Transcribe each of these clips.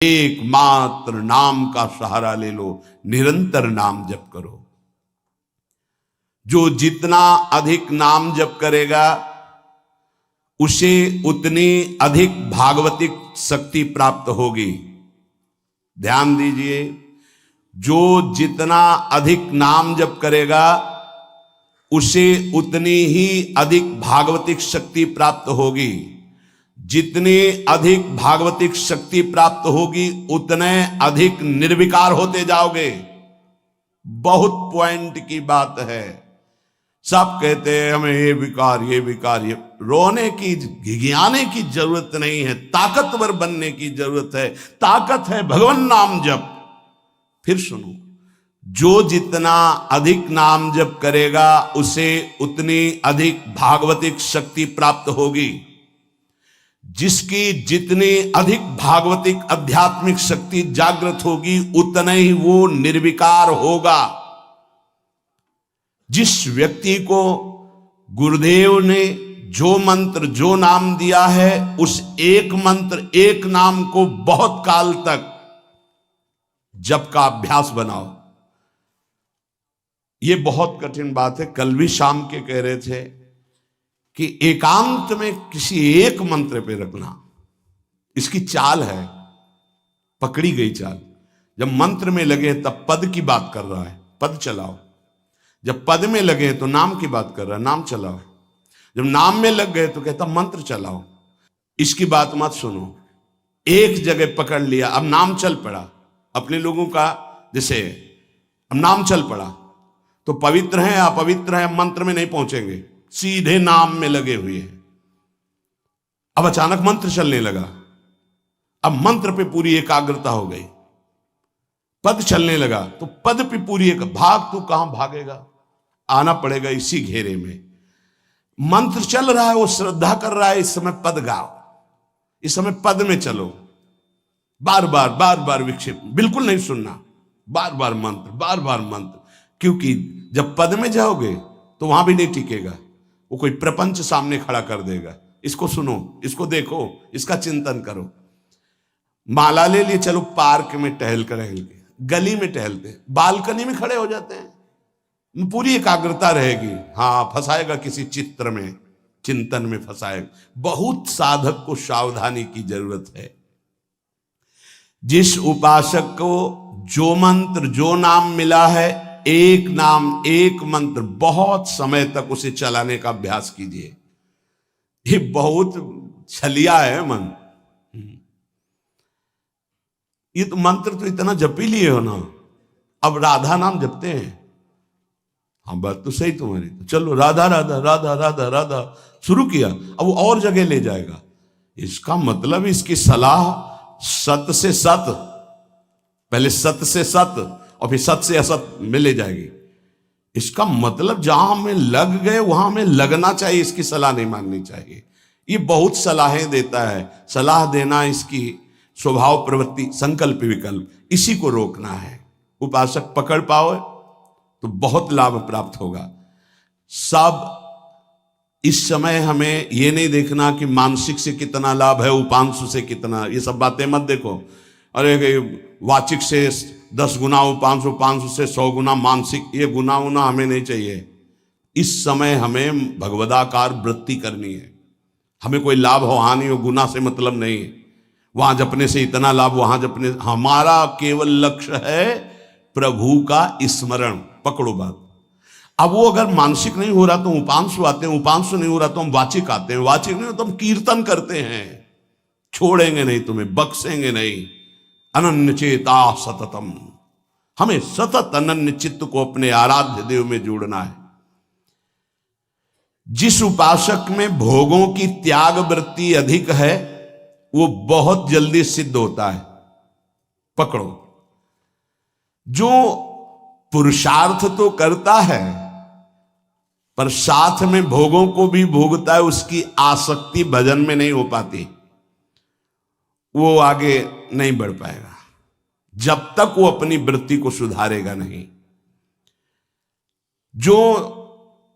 एकमात्र नाम का सहारा ले लो, निरंतर नाम जप करो। जो जितना अधिक नाम जप करेगा उसे उतनी अधिक भागवतिक शक्ति प्राप्त होगी। ध्यान दीजिए, जो जितना अधिक नाम जप करेगा उसे उतनी ही अधिक भागवतिक शक्ति प्राप्त होगी। जितनी अधिक भागवतिक शक्ति प्राप्त होगी उतने अधिक निर्विकार होते जाओगे। बहुत पॉइंट की बात है। सब कहते हैं हमें ये विकार ये विकार, ये रोने की घिघियाने की जरूरत नहीं है, ताकतवर बनने की जरूरत है। ताकत है भगवान नाम जप। फिर सुनो, जो जितना अधिक नाम जप करेगा उसे उतनी अधिक भागवतिक शक्ति प्राप्त होगी। जिसकी जितनी अधिक भागवतिक आध्यात्मिक शक्ति जागृत होगी उतना ही वो निर्विकार होगा। जिस व्यक्ति को गुरुदेव ने जो मंत्र जो नाम दिया है उस एक मंत्र एक नाम को बहुत काल तक जप का अभ्यास बनाओ। ये बहुत कठिन बात है। कल भी शाम के कह रहे थे कि एकांत में किसी एक मंत्र पे रखना, इसकी चाल है, पकड़ी गई चाल। जब मंत्र में लगे तब पद की बात कर रहा है, पद चलाओ। जब पद में लगे तो नाम की बात कर रहा है, नाम चलाओ। जब नाम में लग गए तो कहता मंत्र चलाओ। इसकी बात मत सुनो। एक जगह पकड़ लिया, अब नाम चल पड़ा। अपने लोगों का जैसे अब नाम चल पड़ा तो पवित्र है अपवित्र है मंत्र में नहीं पहुंचेंगे, सीधे नाम में लगे हुए हैं। अब अचानक मंत्र चलने लगा, अब मंत्र पे पूरी एकाग्रता हो गई। पद चलने लगा तो पद पे पूरी एक भाग, तू कहां भागेगा, आना पड़ेगा इसी घेरे में। मंत्र चल रहा है, वो श्रद्धा कर रहा है, इस समय पद गाओ, इस समय पद में चलो। बार बार विक्षेप बिल्कुल नहीं सुनना, बार बार मंत्र। क्योंकि जब पद में जाओगे तो वहां भी नहीं टिकेगा, वो कोई प्रपंच सामने खड़ा कर देगा। इसको सुनो, इसको देखो, इसका चिंतन करो। माला ले लिए, चलो पार्क में टहल के, गली में टहलते, बालकनी में खड़े हो जाते हैं, पूरी एकाग्रता रहेगी। हाँ, फंसाएगा किसी चित्र में, चिंतन में फंसाएगा। बहुत साधक को सावधानी की जरूरत है। जिस उपासक को जो मंत्र जो नाम मिला है, एक नाम एक मंत्र बहुत समय तक उसे चलाने का अभ्यास कीजिए। ये बहुत छलिया है मन। ये तो मंत्र तो इतना जप ही लिए हो ना, अब राधा नाम जपते हैं। हाँ, बात तो सही तुम्हारी। तो चलो राधा राधा राधा राधा राधा शुरू किया, अब वो और जगह ले जाएगा। इसका मतलब इसकी सलाह सत से सत, पहले सत से सत और फिर सत से असत में ले जाएगी। इसका मतलब जहां हमें लग गए वहां हमें लगना चाहिए, इसकी सलाह नहीं माननी चाहिए। ये बहुत सलाहें देता है, सलाह देना इसकी स्वभाव प्रवृत्ति संकल्प विकल्प, इसी को रोकना है। उपासक पकड़ पाओ तो बहुत लाभ प्राप्त होगा। सब इस समय हमें ये नहीं देखना कि मानसिक से कितना लाभ है, उपांशु से कितना, ये सब बातें मत देखो। अरे वाचिक से 10 गुना उपांशु, उपांशु से 100 गुना मानसिक, ये गुना उना हमें नहीं चाहिए। इस समय हमें भगवदाकार वृत्ति करनी है। हमें कोई लाभ हो हानि हो, गुना से मतलब नहीं है। वहां जपने से इतना लाभ, वहां जपने, हमारा केवल लक्ष्य है प्रभु का स्मरण। पकड़ो बात। अब वो अगर मानसिक नहीं हो रहा तो उपांशु आते हैं, उपांशु नहीं हो रहा तो हम वाचिक आते हैं, वाचिक नहीं हो तो हम कीर्तन करते हैं। छोड़ेंगे नहीं तुम्हें, बख्शेंगे नहीं। अनन्य चेता सततम, हमें सतत अनन्य चित्त को अपने आराध्य देव में जोड़ना है। जिस उपासक में भोगों की त्याग वृत्ति अधिक है वो बहुत जल्दी सिद्ध होता है। पकड़ो। जो पुरुषार्थ तो करता है पर साथ में भोगों को भी भोगता है, उसकी आसक्ति भजन में नहीं हो पाती, वो आगे नहीं बढ़ पाएगा जब तक वो अपनी वृत्ति को सुधारेगा नहीं। जो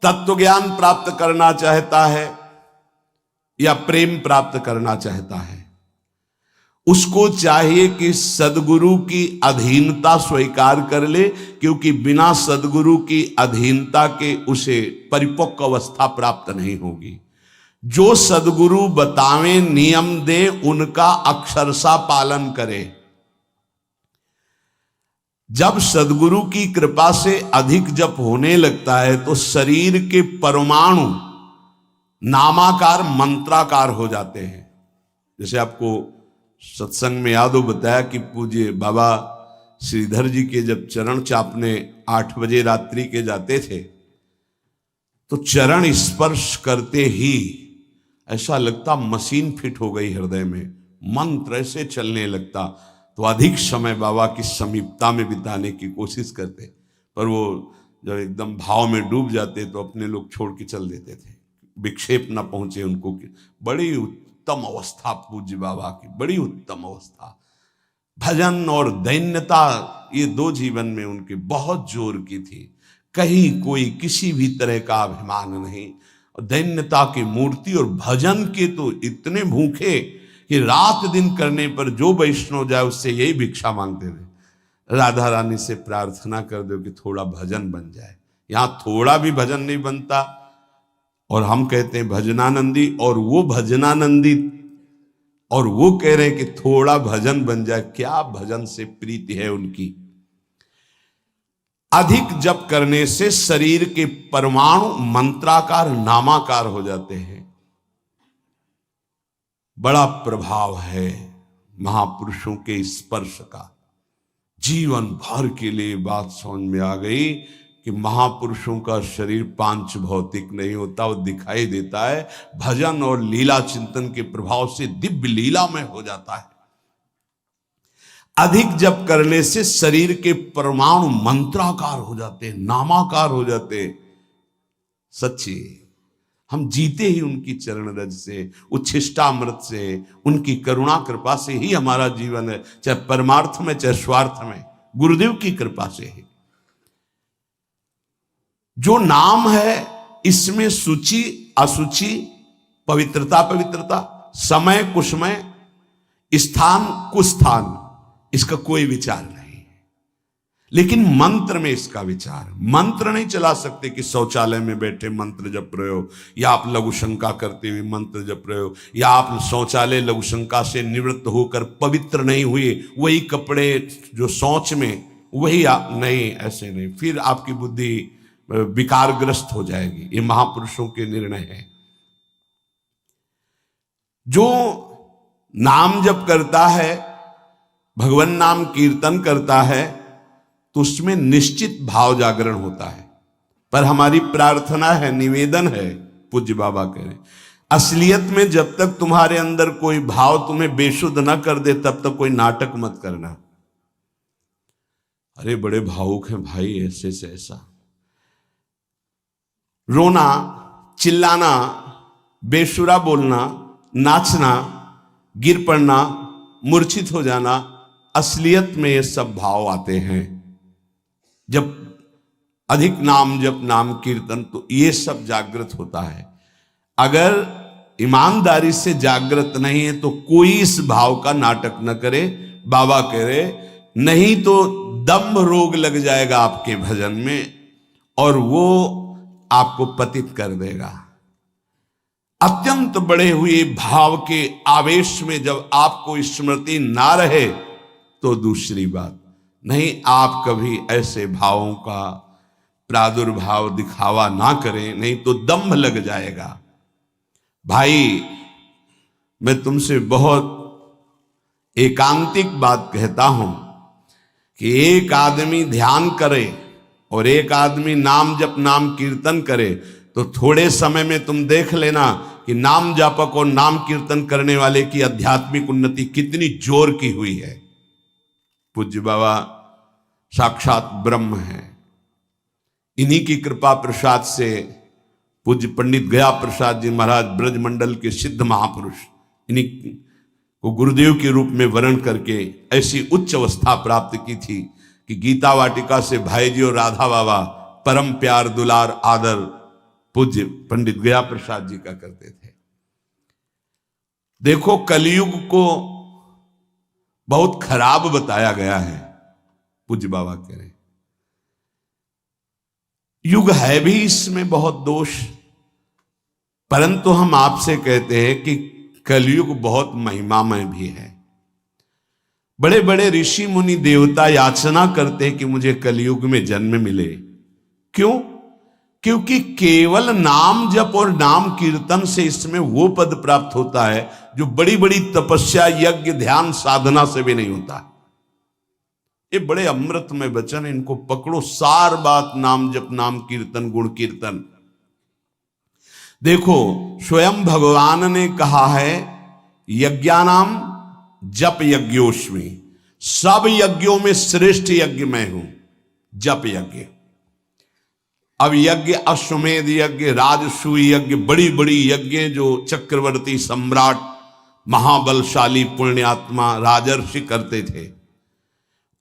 तत्व ज्ञान प्राप्त करना चाहता है या प्रेम प्राप्त करना चाहता है, उसको चाहिए कि सदगुरु की अधीनता स्वीकार कर ले, क्योंकि बिना सदगुरु की अधीनता के उसे परिपक्व अवस्था प्राप्त नहीं होगी। जो सदगुरु बतावे नियम दे उनका अक्षरशः पालन करे। जब सदगुरु की कृपा से अधिक जप होने लगता है तो शरीर के परमाणु नामाकार मंत्राकार हो जाते हैं। जैसे आपको सत्संग में याद हो बताया कि पूज्य बाबा श्रीधर जी के जब चरण चापने 8 बजे रात्रि के जाते थे तो चरण स्पर्श करते ही ऐसा लगता मशीन फिट हो गई हृदय में, मंत्र ऐसे चलने लगता। तो अधिक समय बाबा की समीपता में बिताने की कोशिश करते, पर वो जब एकदम भाव में डूब जाते तो अपने लोग छोड़ के चल देते थे, विक्षेप न पहुंचे उनको। बड़ी उत्तम अवस्था पूज्य बाबा की, बड़ी उत्तम अवस्था। भजन और दैन्यता ये 2 जीवन में उनके बहुत जोर की थी। कहीं कोई किसी भी तरह का अभिमान नहीं, दैन्यता की मूर्ति। और भजन के तो इतने भूखे कि रात दिन करने पर जो वैष्णव जाए उससे यही भिक्षा मांगते थे, राधा रानी से प्रार्थना कर दो कि थोड़ा भजन बन जाए। यहां थोड़ा भी भजन नहीं बनता और हम कहते हैं भजनानंदी, और वो भजनानंदी और वो कह रहे हैं कि थोड़ा भजन बन जाए। क्या भजन से प्रीति है उनकी। अधिक जप करने से शरीर के परमाणु मंत्राकार नामाकार हो जाते हैं। बड़ा प्रभाव है महापुरुषों के स्पर्श का। जीवन भर के लिए बात समझ में आ गई कि महापुरुषों का शरीर पांच भौतिक नहीं होता, वो दिखाई देता है। भजन और लीला चिंतन के प्रभाव से दिव्य लीला में हो जाता है। अधिक जप करने से शरीर के परमाणु मंत्राकार हो जाते हैं, नामाकार हो जाते हैं। सच्ची हम जीते ही उनकी चरण रज से, उच्छिष्टामृत से, उनकी करुणा कृपा से ही हमारा जीवन है, चाहे परमार्थ में चाहे स्वार्थ में, गुरुदेव की कृपा से ही। जो नाम है इसमें सूची असुचि, पवित्रता पवित्रता, समय कुसमय, स्थान कुस्थान, इसका कोई विचार नहीं। लेकिन मंत्र में इसका विचार। मंत्र नहीं चला सकते कि शौचालय में बैठे मंत्र जप रहे हो, या आप लघु शंका करते हुए मंत्र जप रहे हो, या आप शौचालय लघु शंका से निवृत्त होकर पवित्र नहीं हुए, वही कपड़े जो शौच में वही आप नहीं, ऐसे नहीं, फिर आपकी बुद्धि विकारग्रस्त हो जाएगी। ये महापुरुषों के निर्णय है। जो नाम जप करता है, भगवान नाम कीर्तन करता है, तो उसमें निश्चित भाव जागरण होता है। पर हमारी प्रार्थना है, निवेदन है, पूज्य बाबा कह रहे, असलियत में जब तक तुम्हारे अंदर कोई भाव तुम्हें बेशुद्ध न कर दे तब तक कोई नाटक मत करना। अरे बड़े भावुक हैं भाई, ऐसे से ऐसा रोना, चिल्लाना, बेसुरा बोलना, नाचना, गिर पड़ना, मूर्छित हो जाना, असलियत में ये सब भाव आते हैं। जब अधिक नाम जप, नाम कीर्तन, तो ये सब जागृत होता है। अगर ईमानदारी से जागृत नहीं है तो कोई इस भाव का नाटक न करे। बाबा कह रहे, नहीं तो दम्भ रोग लग जाएगा आपके भजन में और वो आपको पतित कर देगा। अत्यंत बढ़े हुए भाव के आवेश में जब आपको स्मृति ना रहे तो दूसरी बात नहीं। आप कभी ऐसे भावों का प्रादुर्भाव दिखावा ना करें, नहीं तो दम्भ लग जाएगा। भाई मैं तुमसे बहुत एकांतिक बात कहता हूं कि एक आदमी ध्यान करे और एक आदमी नाम जप, नाम कीर्तन करे, तो थोड़े समय में तुम देख लेना कि नाम जापक और नाम कीर्तन करने वाले की आध्यात्मिक उन्नति कितनी जोर की हुई है। पूज्य बाबा साक्षात ब्रह्म है। इन्हीं की कृपा प्रसाद से पूज्य पंडित गया प्रसाद जी महाराज ब्रजमंडल के सिद्ध महापुरुष, इन्हीं को गुरुदेव के रूप में वर्ण करके ऐसी उच्च अवस्था प्राप्त की थी कि गीता वाटिका से भाई जी और राधा बाबा परम प्यार, दुलार, आदर पूज्य पंडित गया प्रसाद जी का करते थे। देखो कलयुग को बहुत खराब बताया गया है। पूज्य बाबा कह रहे युग है भी इसमें बहुत दोष, परंतु हम आपसे कहते हैं कि कलयुग बहुत महिमामय भी है। बड़े बड़े ऋषि मुनि देवता याचना करते हैं कि मुझे कलयुग में जन्म मिले। क्यों? क्योंकि केवल नाम जप और नाम कीर्तन से इसमें वो पद प्राप्त होता है जो बड़ी बड़ी तपस्या, यज्ञ, ध्यान, साधना से भी नहीं होता। ये बड़े अमृतमय वचन, इनको पकड़ो। सार बात नाम जप, नाम कीर्तन, गुण कीर्तन। देखो स्वयं भगवान ने कहा है यज्ञानाम जप यज्ञोस्मि, सब यज्ञों में श्रेष्ठ यज्ञ मैं हूं, जप यज्ञ। अब यज्ञ, अश्वमेध यज्ञ, राजसूय यज्ञ, बड़ी बड़ी यज्ञ जो चक्रवर्ती, सम्राट, महाबलशाली, पुण्यात्मा, राजर्षि करते थे,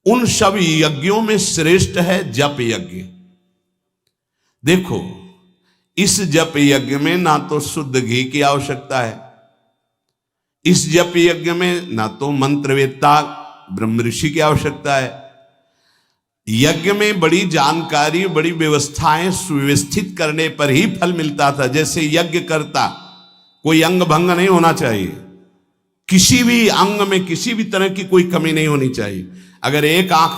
उन सब यज्ञों में श्रेष्ठ है जप यज्ञ। देखो इस जप यज्ञ में ना तो शुद्ध घी की आवश्यकता है, इस जप यज्ञ में ना तो मंत्रवेत्ता ब्रह्म ऋषि की आवश्यकता है। यज्ञ में बड़ी जानकारी, बड़ी व्यवस्थाएं सुव्यवस्थित करने पर ही फल मिलता था। जैसे यज्ञ करता, कोई अंग भंग नहीं होना चाहिए, किसी भी अंग में किसी भी तरह की कोई कमी नहीं होनी चाहिए। अगर एक आंख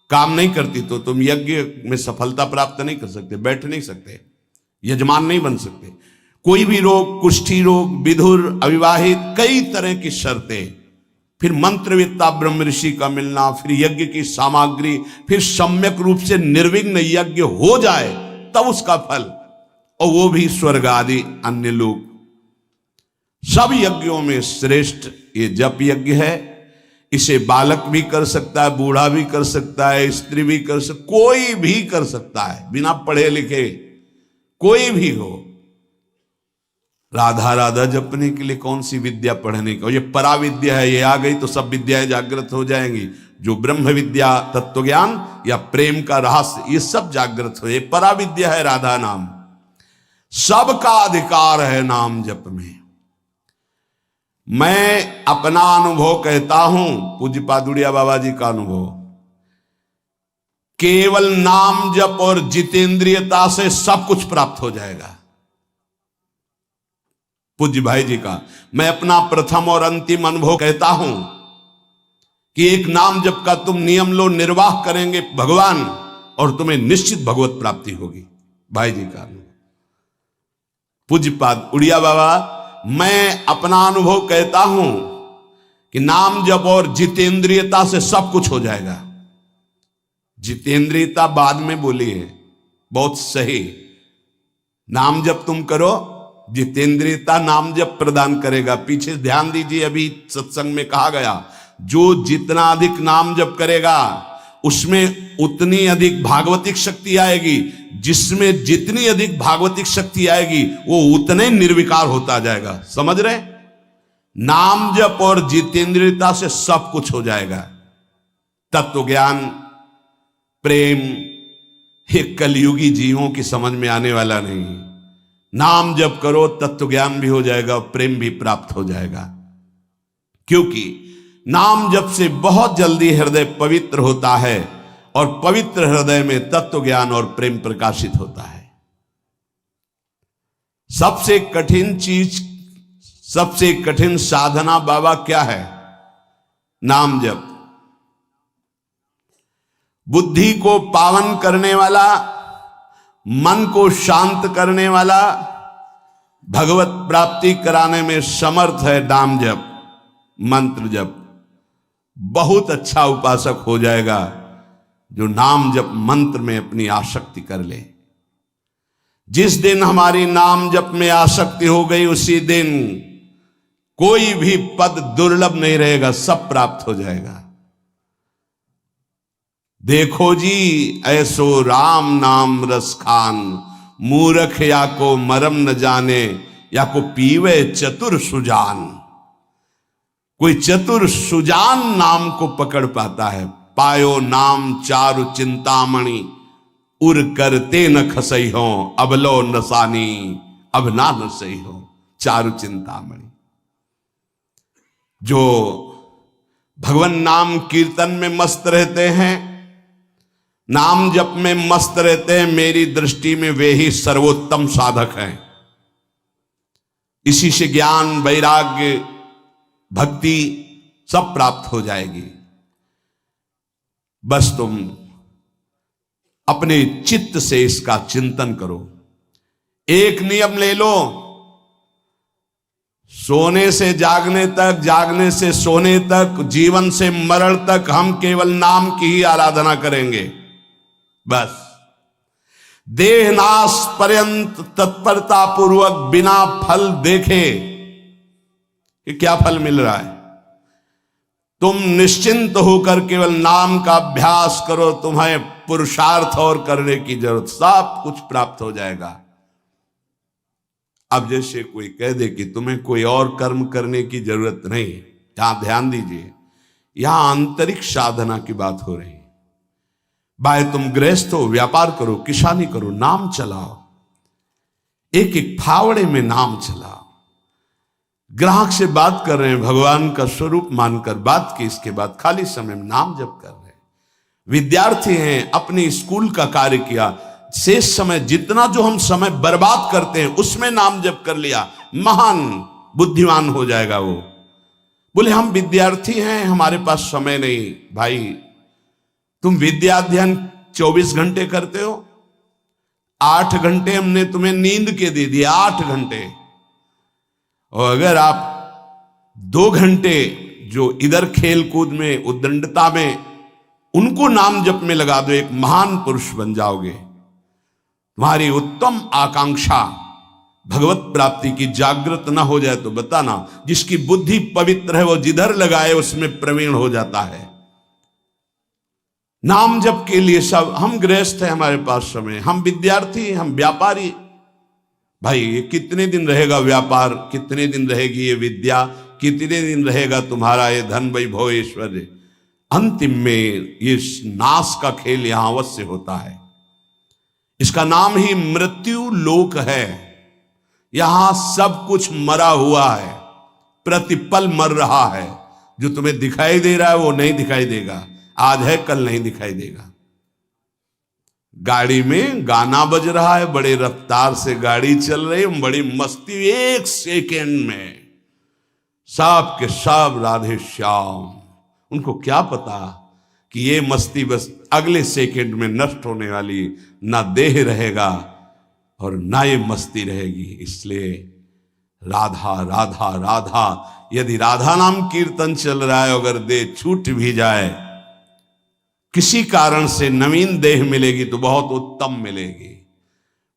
काम नहीं करती तो तुम यज्ञ में सफलता प्राप्त नहीं कर सकते, बैठ नहीं सकते, यजमान नहीं बन सकते। कोई भी रोग, कुष्ठी रोग, विधुर, अविवाहित, कई तरह की शर्तें, फिर मंत्रवेत्ता ब्रह्म ऋषि का मिलना, फिर यज्ञ की सामग्री, फिर सम्यक रूप से निर्विघ्न यज्ञ हो जाए तब उसका फल, और वो भी स्वर्ग आदि अन्य लोग। सब यज्ञों में श्रेष्ठ ये जप यज्ञ है। इसे बालक भी कर सकता है, बूढ़ा भी कर सकता है, स्त्री भी कर सकता, कोई भी कर सकता है, बिना पढ़े लिखे कोई भी हो। राधा राधा जपने के लिए कौन सी विद्या पढ़ने का, ये पराविद्या है, ये आ गई तो सब विद्याएं जागृत हो जाएंगी। जो ब्रह्म विद्या, तत्व ज्ञान या प्रेम का रहस्य, ये सब जागृत हो, ये पराविद्या है राधा नाम। सबका अधिकार है नाम जप में। मैं अपना अनुभव कहता हूं, पूज्य पादुड़िया बाबा जी का अनुभव, केवल नाम जप और जितेंद्रियता से सब कुछ प्राप्त हो जाएगा। पूज्य भाई जी का मैं अपना प्रथम और अंतिम अनुभव कहता हूं कि एक नाम जप का तुम नियम लो, निर्वाह करेंगे भगवान, और तुम्हें निश्चित भगवत प्राप्ति होगी। भाई जी का अनुभव। पूज्य पाद उड़िया बाबा, मैं अपना अनुभव कहता हूं कि नाम जप और जितेंद्रियता से सब कुछ हो जाएगा। जितेंद्रियता बाद में बोली है, बहुत सही। नाम जप तुम करो, जितेंद्रियता नाम जप प्रदान करेगा। पीछे ध्यान दीजिए, अभी सत्संग में कहा गया, जो जितना अधिक नाम जप करेगा उसमें उतनी अधिक भागवतिक शक्ति आएगी, जिसमें जितनी अधिक भागवतिक शक्ति आएगी वो उतने निर्विकार होता जाएगा। समझ रहे? नाम जप और जितेंद्रियता से सब कुछ हो जाएगा। तत्व ज्ञान, प्रेम, ये कलयुगी जीवों की समझ में आने वाला नहीं। नाम जप करो, तत्व ज्ञान भी हो जाएगा, प्रेम भी प्राप्त हो जाएगा। क्योंकि नाम जप से बहुत जल्दी हृदय पवित्र होता है, और पवित्र हृदय में तत्व ज्ञान और प्रेम प्रकाशित होता है। सबसे कठिन चीज, सबसे कठिन साधना बाबा क्या है? नाम जप। बुद्धि को पावन करने वाला, मन को शांत करने वाला, भगवत प्राप्ति कराने में समर्थ है नाम जप, मंत्र जप। बहुत अच्छा उपासक हो जाएगा जो नाम जप मंत्र में अपनी आसक्ति कर ले। जिस दिन हमारी नाम जप में आसक्ति हो गई, उसी दिन कोई भी पद दुर्लभ नहीं रहेगा, सब प्राप्त हो जाएगा। देखो जी ऐसो राम नाम रस खान, मूर्ख या को मरम न जाने, या को पीवे चतुर सुजान। कोई चतुर सुजान नाम को पकड़ पाता है। पायो नाम चारु चिंतामणि, उर करते न खसई हो, अबलो नसानी, अब ना नसई हो। चारु चिंतामणि, जो भगवान नाम कीर्तन में मस्त रहते हैं, नाम जप में मस्त रहते हैं। मेरी दृष्टि में वे ही सर्वोत्तम साधक हैं। इसी से ज्ञान, वैराग्य, भक्ति सब प्राप्त हो जाएगी। बस तुम अपने चित्त से इसका चिंतन करो। एक नियम ले लो, सोने से जागने तक, जागने से सोने तक, जीवन से मरण तक हम केवल नाम की ही आराधना करेंगे। बस देहनाश पर्यंत तत्परता पूर्वक बिना फल देखे कि क्या फल मिल रहा है, तुम निश्चिंत होकर केवल नाम का अभ्यास करो। तुम्हें पुरुषार्थ और करने की जरूरत, सब कुछ प्राप्त हो जाएगा। अब जैसे कोई कह दे कि तुम्हें कोई और कर्म करने की जरूरत नहीं, यहां ध्यान दीजिए, यहां आंतरिक साधना की बात हो रही है। भाई तुम गृहस्थ हो, व्यापार करो, किसानी करो, नाम चलाओ, एक एक फावड़े में नाम चलाओ। ग्राहक से बात कर रहे हैं, भगवान का स्वरूप मानकर बात की, इसके बाद खाली समय में नाम जप कर रहे हैं। विद्यार्थी हैं, अपने स्कूल का कार्य किया, शेष समय जितना जो हम समय बर्बाद करते हैं उसमें नाम जप कर लिया, महान बुद्धिमान हो जाएगा वो। बोले हम विद्यार्थी हैं, हमारे पास समय नहीं। भाई तुम विद्या अध्ययन 24 घंटे करते हो, 8 घंटे हमने तुम्हें नींद के दे दिए, 8 घंटे। और अगर आप 2 घंटे जो इधर खेल कूद में, उद्दंडता में, उनको नाम जप में लगा दो, एक महान पुरुष बन जाओगे। तुम्हारी उत्तम आकांक्षा भगवत प्राप्ति की जागृत ना हो जाए तो बताना। जिसकी बुद्धि पवित्र है वो जिधर लगाए उसमें प्रवीण हो जाता है। नाम जप के लिए सब, हम गृहस्थ हैं, हमारे पास समय, हम विद्यार्थी, हम व्यापारी। भाई ये कितने दिन रहेगा व्यापार, कितने दिन रहेगी ये विद्या, कितने दिन रहेगा तुम्हारा ये धन, वैभव, ऐश्वर्य। अंतिम में ये नाश का खेल यहां अवश्य होता है। इसका नाम ही मृत्यु लोक है। यहां सब कुछ मरा हुआ है, प्रतिपल मर रहा है। जो तुम्हें दिखाई दे रहा है वो नहीं दिखाई देगा, आज है कल नहीं दिखाई देगा। गाड़ी में गाना बज रहा है, बड़े रफ्तार से गाड़ी चल रही है, बड़ी मस्ती, 1 सेकेंड में सब के सब राधे श्याम। उनको क्या पता कि ये मस्ती बस अगले सेकेंड में नष्ट होने वाली, ना देह रहेगा और ना ये मस्ती रहेगी। इसलिए राधा राधा राधा, यदि राधा नाम कीर्तन चल रहा है, अगर देह छूट भी जाए, किसी कारण से नवीन देह मिलेगी तो बहुत उत्तम मिलेगी,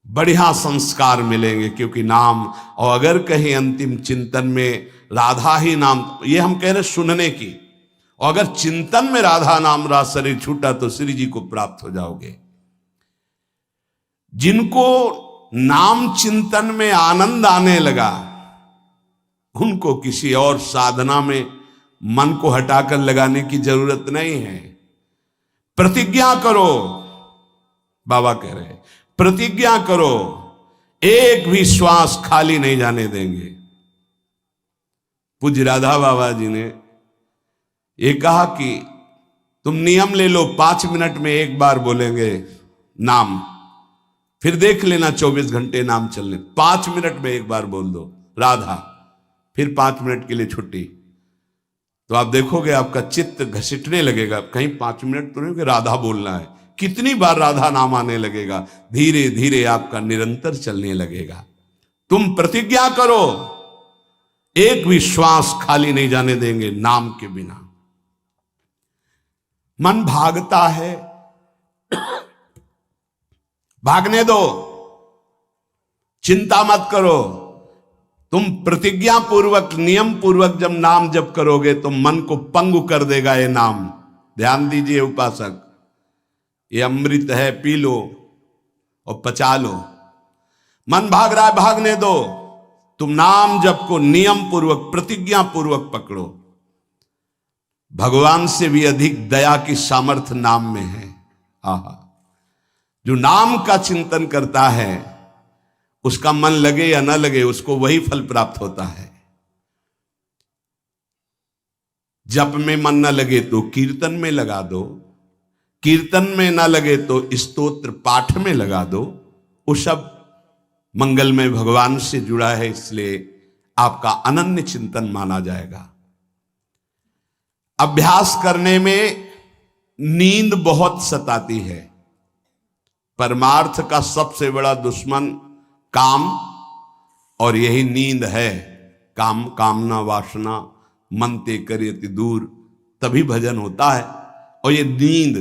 बढ़िया संस्कार मिलेंगे, क्योंकि नाम। और अगर कहीं अंतिम चिंतन में राधा ही नाम, ये हम कह रहे सुनने की, और अगर चिंतन में राधा नाम रहा, शरीर छूटा, तो श्री जी को प्राप्त हो जाओगे। जिनको नाम चिंतन में आनंद आने लगा, उनको किसी और साधना में मन को हटाकर लगाने की जरूरत नहीं है। प्रतिज्ञा करो, बाबा कह रहे हैं, प्रतिज्ञा करो, एक भी श्वास खाली नहीं जाने देंगे। पूज्य राधा बाबा जी ने ये कहा कि तुम नियम ले लो, 5 मिनट में एक बार बोलेंगे नाम, फिर देख लेना 24 घंटे नाम चलने, 5 मिनट में एक बार बोल दो राधा, फिर 5 मिनट के लिए छुट्टी। तो आप देखोगे आपका चित्त घसीटने लगेगा, कहीं 5 मिनट तो नहीं कि राधा बोलना है, कितनी बार राधा नाम आने लगेगा। धीरे धीरे आपका निरंतर चलने लगेगा। तुम प्रतिज्ञा करो, एक भी श्वास खाली नहीं जाने देंगे नाम के बिना। मन भागता है, भागने दो, चिंता मत करो। तुम प्रतिज्ञा पूर्वक, नियम पूर्वक जब नाम जप करोगे तो मन को पंगु कर देगा ये नाम। ध्यान दीजिए उपासक, ये अमृत है, पी लो और पचा लो। मन भाग रहा है, भागने दो। तुम नाम जप को नियम पूर्वक, प्रतिज्ञा पूर्वक पकड़ो। भगवान से भी अधिक दया की सामर्थ्य नाम में है। आहा, जो नाम का चिंतन करता है उसका मन लगे या न लगे, उसको वही फल प्राप्त होता है। जप में मन न लगे तो कीर्तन में लगा दो, कीर्तन में न लगे तो स्तोत्र पाठ में लगा दो। वो सब मंगलमय भगवान से जुड़ा है, इसलिए आपका अनन्य चिंतन माना जाएगा। अभ्यास करने में नींद बहुत सताती है। परमार्थ का सबसे बड़ा दुश्मन काम, और यही नींद है। काम कामना वासना मनते करियति दूर, तभी भजन होता है। और ये नींद,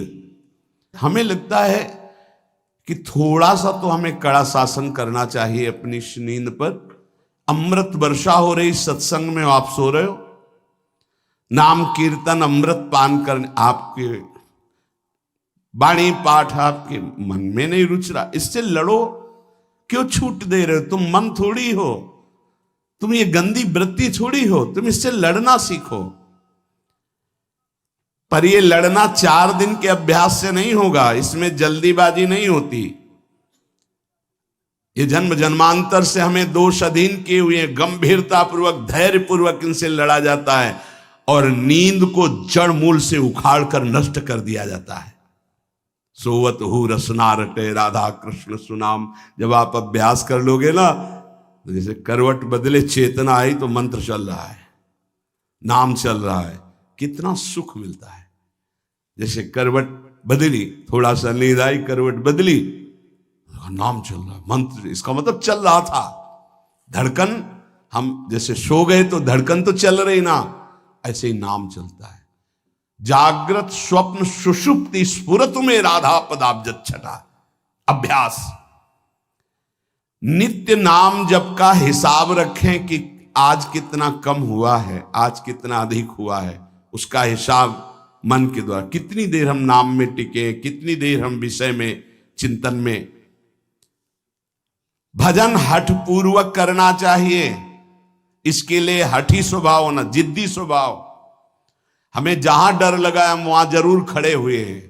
हमें लगता है कि थोड़ा सा तो हमें कड़ा शासन करना चाहिए अपनी इस नींद पर। अमृत वर्षा हो रही सत्संग में, आप सो रहे हो, नाम कीर्तन अमृत पान करने, आपके वाणी पाठ आपके मन में नहीं रुच रहा, इससे लड़ो। क्यों छूट दे रहे हो? तुम मन थोड़ी हो, तुम ये गंदी वृत्ति थोड़ी हो, तुम इससे लड़ना सीखो। पर ये लड़ना 4 दिन के अभ्यास से नहीं होगा, इसमें जल्दीबाजी नहीं होती। ये जन्म जन्मांतर से हमें दोष अधीन किए हुए गंभीरता पूर्वक धैर्य पूर्वक इनसे लड़ा जाता है, और नींद को जड़ मूल से उखाड़ कर नष्ट कर दिया जाता है। सोवत हु रसना रटे राधा कृष्ण सुनाम। जब आप अभ्यास कर लोगे ना, तो जैसे करवट बदले चेतना आई तो मंत्र चल रहा है, नाम चल रहा है, कितना सुख मिलता है। जैसे करवट बदली, थोड़ा सा नींद आई, करवट बदली, नाम चल रहा है, मंत्र, इसका मतलब चल रहा था। धड़कन, हम जैसे सो गए तो धड़कन तो चल रही ना, ऐसे ही नाम चलता है। जागृत स्वप्न सुषुप्ति स्फुरतु में राधा पदाब्जत छटा। अभ्यास, नित्य नाम जप का हिसाब रखें कि आज कितना कम हुआ है, आज कितना अधिक हुआ है, उसका हिसाब मन के द्वारा। कितनी देर हम नाम में टिके, कितनी देर हम विषय में चिंतन में। भजन हठ पूर्वक करना चाहिए, इसके लिए हठी स्वभाव होना, जिद्दी स्वभाव। हमें जहां डर लगा है हम वहां जरूर खड़े हुए हैं।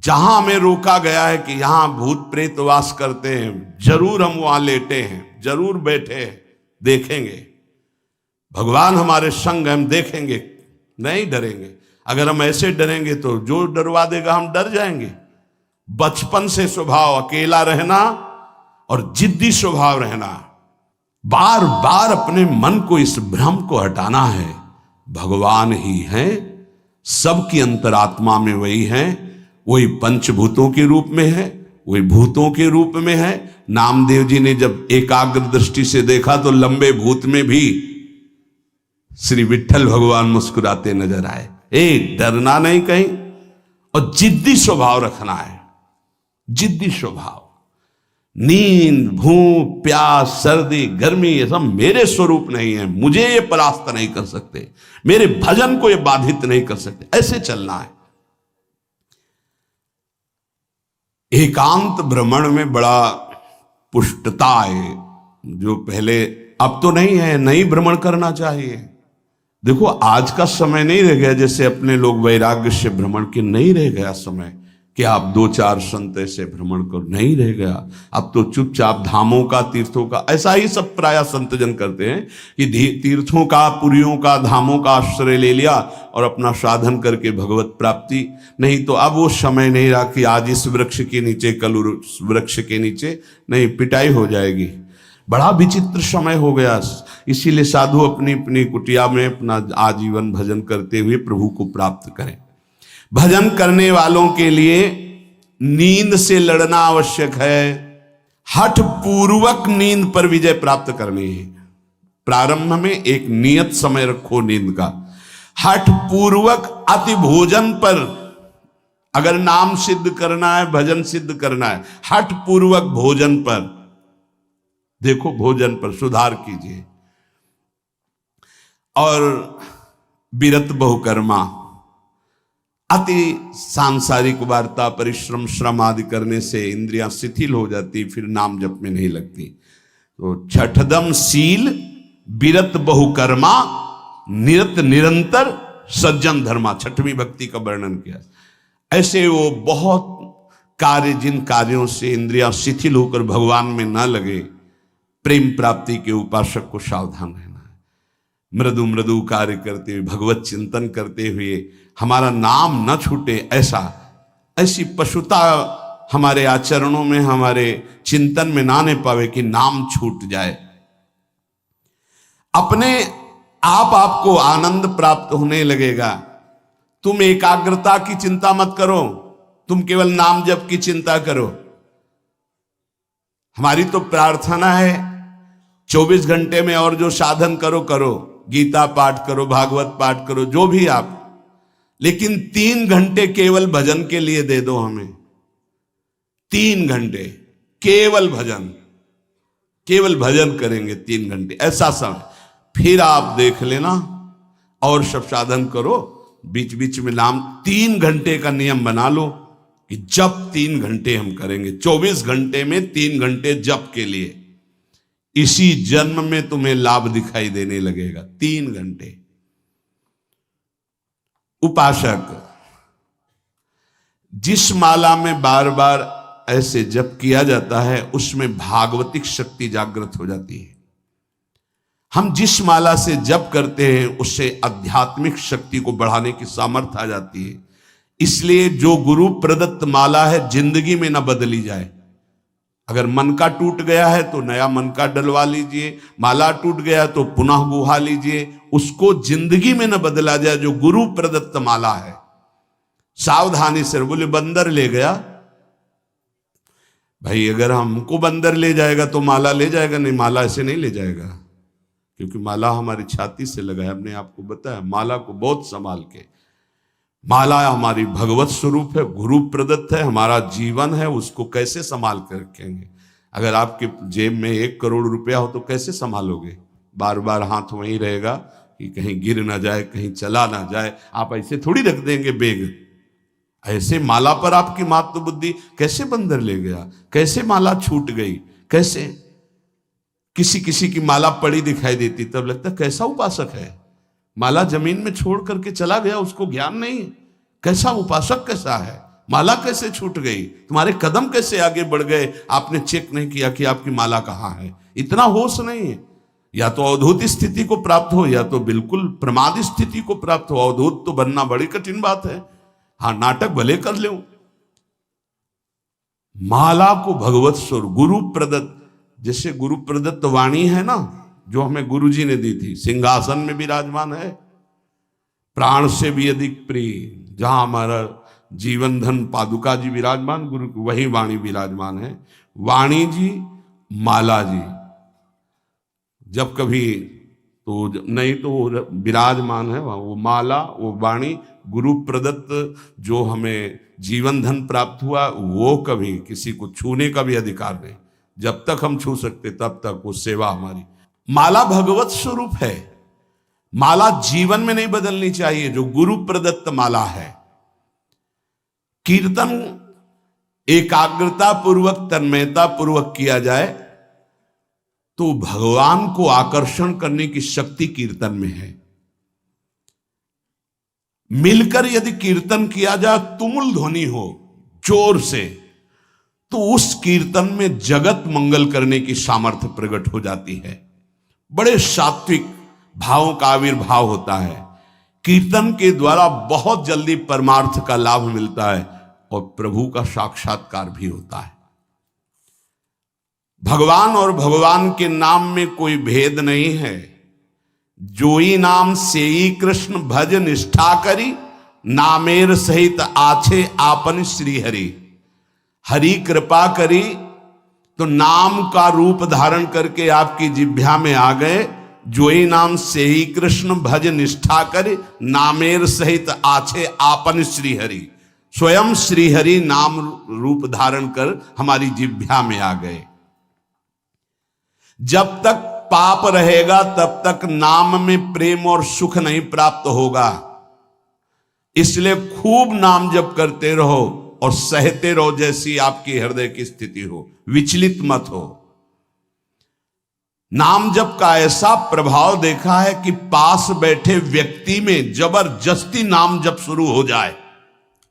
जहां हमें रोका गया है कि यहां भूत प्रेत वास करते हैं, जरूर हम वहां लेटे हैं, जरूर बैठे हैं, देखेंगे भगवान हमारे संग, हम देखेंगे, नहीं डरेंगे। अगर हम ऐसे डरेंगे तो जो डरवा देगा हम डर जाएंगे। बचपन से स्वभाव अकेला रहना और जिद्दी स्वभाव रहना, बार बार अपने मन को इस भ्रम को हटाना है। भगवान ही हैं, सबकी अंतरात्मा में वही हैं, वही पंचभूतों के रूप में है, वही भूतों के रूप में है। नामदेव जी ने जब एकाग्र दृष्टि से देखा तो लंबे भूत में भी श्री विठ्ठल भगवान मुस्कुराते नजर आए। डरना नहीं कहीं, और जिद्दी स्वभाव रखना है, जिद्दी स्वभाव। नींद, भूख, प्यास, सर्दी, गर्मी, ये सब मेरे स्वरूप नहीं है, मुझे ये परास्त नहीं कर सकते, मेरे भजन को ये बाधित नहीं कर सकते, ऐसे चलना है। एकांत भ्रमण में बड़ा पुष्टता है, जो पहले, अब तो नहीं है, नहीं भ्रमण करना चाहिए। देखो आज का समय नहीं रह गया जैसे अपने लोग वैराग्य से भ्रमण के, नहीं रह गया समय कि आप 2-4 संत ऐसे भ्रमण करो, नहीं रह गया। अब तो चुपचाप धामों का, तीर्थों का, ऐसा ही सब प्राय संतजन करते हैं कि तीर्थों का, पुरियों का, धामों का आश्रय ले लिया और अपना साधन करके भगवत प्राप्ति। नहीं तो अब वो समय नहीं रहा कि आज इस वृक्ष के नीचे, कल उस वृक्ष के नीचे, नहीं, पिटाई हो जाएगी। बड़ा विचित्र समय हो गया। इसीलिए साधु अपनी अपनी कुटिया में अपना आजीवन भजन करते हुए प्रभु को प्राप्त करें। भजन करने वालों के लिए नींद से लड़ना आवश्यक है। हठ पूर्वक नींद पर विजय प्राप्त करनी है। प्रारंभ में एक नियत समय रखो नींद का। हठ पूर्वक अति भोजन पर, अगर नाम सिद्ध करना है, भजन सिद्ध करना है, हठ पूर्वक भोजन पर, देखो भोजन पर सुधार कीजिए। और विरत बहुकर्मा, अति सांसारिक वार्ता, परिश्रम, श्रम आदि करने से इंद्रियां शिथिल हो जाती, फिर नाम जप में नहीं लगती। तो छठदम शील, विरत बहुकर्मा, निरत निरंतर, सज्जन धर्मा, छठवीं भक्ति का वर्णन किया। ऐसे वो बहुत कार्य, जिन कार्यों से इंद्रियां शिथिल होकर भगवान में न लगे, प्रेम प्राप्ति के उपासक को सावधान रहना है। मृदु मृदु कार्य करते हुए, भगवत चिंतन करते हुए हमारा नाम न छूटे, ऐसी पशुता हमारे आचरणों में, हमारे चिंतन में ना आने पावे कि नाम छूट जाए। अपने आप आपको आनंद प्राप्त होने लगेगा। तुम एकाग्रता की चिंता मत करो, तुम केवल नाम जप की चिंता करो। हमारी तो प्रार्थना है 24 घंटे में और जो साधन करो करो, गीता पाठ करो, भागवत पाठ करो, जो भी आप, लेकिन 3 घंटे केवल भजन के लिए दे दो हमें। 3 घंटे केवल भजन करेंगे 3 घंटे, ऐसा समय। फिर आप देख लेना और सब साधन करो, बीच बीच में नाम। 3 घंटे का नियम बना लो कि जप 3 घंटे हम करेंगे, 24 घंटे में 3 घंटे जप के लिए। इसी जन्म में तुम्हें लाभ दिखाई देने लगेगा। 3 घंटे। उपासक जिस माला में बार बार ऐसे जप किया जाता है उसमें भागवतिक शक्ति जागृत हो जाती है। हम जिस माला से जप करते हैं उससे आध्यात्मिक शक्ति को बढ़ाने की सामर्थ्य आ जाती है। इसलिए जो गुरु प्रदत्त माला है जिंदगी में न बदली जाए। अगर मन का टूट गया है तो नया मन का डलवा लीजिए, माला टूट गया तो पुनः गुहा लीजिए, उसको जिंदगी में न बदला जाए जो गुरु प्रदत्त माला है। सावधानी से। बोले बंदर ले गया, भाई अगर हमको बंदर ले जाएगा तो माला ले जाएगा? नहीं, माला ऐसे नहीं ले जाएगा, क्योंकि माला हमारी छाती से लगा है। हमने आपको बताया माला को बहुत संभाल के। माला हमारी भगवत स्वरूप है, गुरु प्रदत्त है, हमारा जीवन है, उसको कैसे संभाल कर रखेंगे? अगर आपके जेब में 1 करोड़ रुपया हो तो कैसे संभालोगे? बार बार हाथ वहीं रहेगा कि कहीं गिर ना जाए, कहीं चला ना जाए। आप ऐसे थोड़ी रख देंगे बेग। ऐसे माला पर आपकी मात्र बुद्धि। कैसे बंदर ले गया, कैसे माला छूट गई, कैसे? किसी किसी की माला पड़ी दिखाई देती तब लगता कैसा उपासक है, माला जमीन में छोड़ करके चला गया, उसको ज्ञान नहीं। कैसा उपासक कैसा है, माला कैसे छूट गई, तुम्हारे कदम कैसे आगे बढ़ गए, आपने चेक नहीं किया कि आपकी माला कहाँ है। इतना होश नहीं है। या तो अवधूत स्थिति को प्राप्त हो या तो बिल्कुल प्रमाद स्थिति को प्राप्त हो। अवधूत तो बनना बड़ी कठिन बात है। हाँ, नाटक भले कर ले। माला को भगवत स्वरूप गुरु प्रदत्त, जैसे गुरु प्रदत्त वाणी है ना, जो हमें गुरु जी ने दी थी, सिंहासन में विराजमान है, प्राण से भी अधिक प्रिय। जहां हमारा जीवन धन पादुका जी विराजमान, गुरु वही वाणी विराजमान है। वाणी जी, माला जी, जब कभी तो नहीं तो विराजमान है वहां। वो माला, वो वाणी गुरु प्रदत्त जो हमें जीवन धन प्राप्त हुआ, वो कभी किसी को छूने का भी अधिकार नहीं। जब तक हम छू सकते तब तक वो सेवा हमारी। माला भगवत स्वरूप है। माला जीवन में नहीं बदलनी चाहिए, जो गुरु प्रदत्त माला है। कीर्तन एकाग्रता पूर्वक, तन्मयता पूर्वक किया जाए तो भगवान को आकर्षण करने की शक्ति कीर्तन में है। मिलकर यदि कीर्तन किया जाए, तुमुल ध्वनि हो जोर से, तो उस कीर्तन में जगत मंगल करने की सामर्थ्य प्रकट हो जाती है। बड़े सात्विक भावों का आविर्भाव होता है। कीर्तन के द्वारा बहुत जल्दी परमार्थ का लाभ मिलता है और प्रभु का साक्षात्कार भी होता है। भगवान और भगवान के नाम में कोई भेद नहीं है। जोई नाम सेई कृष्ण भज निष्ठा करी, नामेर सहित आछे आपन श्री हरि। हरि कृपा करी तो नाम का रूप धारण करके आपकी जिह्वा में आ गए। जोई नाम सेई कृष्ण भज निष्ठा करी, नामेर सहित आछे आपन श्री हरि। स्वयं श्री हरि नाम रूप धारण कर हमारी जिह्वा में आ गए। जब तक पाप रहेगा तब तक नाम में प्रेम और सुख नहीं प्राप्त होगा। इसलिए खूब नाम जप करते रहो और सहते रहो, जैसी आपकी हृदय की स्थिति हो, विचलित मत हो। नाम जप का ऐसा प्रभाव देखा है कि पास बैठे व्यक्ति में जबरदस्ती नाम जप शुरू हो जाए,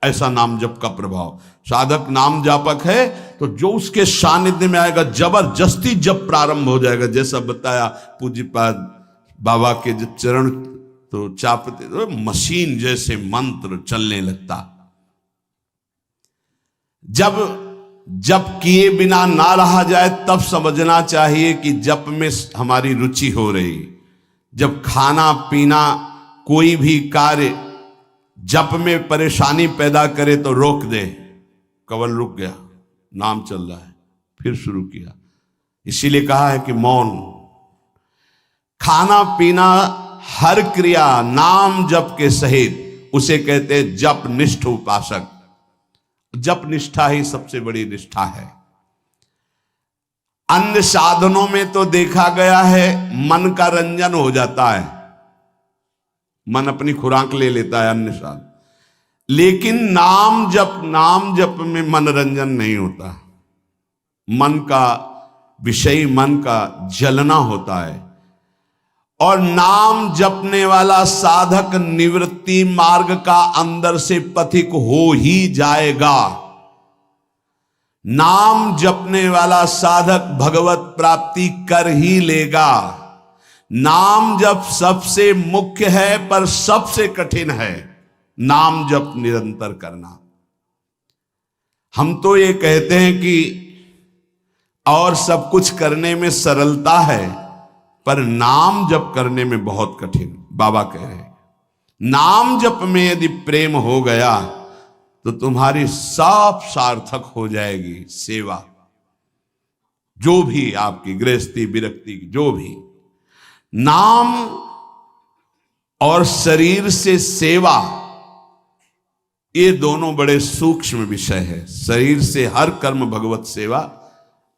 ऐसा नाम जप का प्रभाव। साधक नाम जापक है तो जो उसके सानिध्य में आएगा जबरदस्ती जप प्रारंभ हो जाएगा। जैसा बताया पूज्यपाद बाबा के जब चरण तो चापते तो मशीन जैसे मंत्र चलने लगता। जब जप किए बिना ना रहा जाए तब समझना चाहिए कि जप में हमारी रुचि हो रही। जब खाना पीना कोई भी कार्य जप में परेशानी पैदा करे तो रोक दे। कवल रुक गया, नाम चल रहा है, फिर शुरू किया। इसीलिए कहा है कि मौन। खाना पीना हर क्रिया नाम जप के सहित उसे कहते जप निष्ठ उपासक। जप निष्ठा ही सबसे बड़ी निष्ठा है। अन्य साधनों में तो देखा गया है मन का रंजन हो जाता है, मन अपनी खुराक ले लेता है अन्य साधन, लेकिन नाम जप में मनोरंजन नहीं होता। मन का विषय, मन का जलना होता है। और नाम जपने वाला साधक निवृत्ति मार्ग का अंदर से पथिक हो ही जाएगा। नाम जपने वाला साधक भगवत प्राप्ति कर ही लेगा। नाम जप सबसे मुख्य है पर सबसे कठिन है नाम जप निरंतर करना। हम तो ये कहते हैं कि और सब कुछ करने में सरलता है, पर नाम जप करने में बहुत कठिन। बाबा कह रहे हैं नाम जप में यदि प्रेम हो गया तो तुम्हारी सब सार्थक हो जाएगी सेवा। जो भी आपकी गृहस्थी विरक्ति जो भी, नाम और शरीर से सेवा, ये दोनों बड़े सूक्ष्म विषय है। शरीर से हर कर्म भगवत सेवा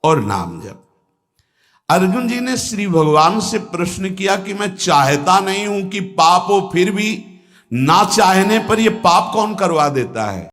और नाम जप। अर्जुन जी ने श्री भगवान से प्रश्न किया कि मैं चाहता नहीं हूं कि पाप हो, फिर भी ना चाहने पर यह पाप कौन करवा देता है।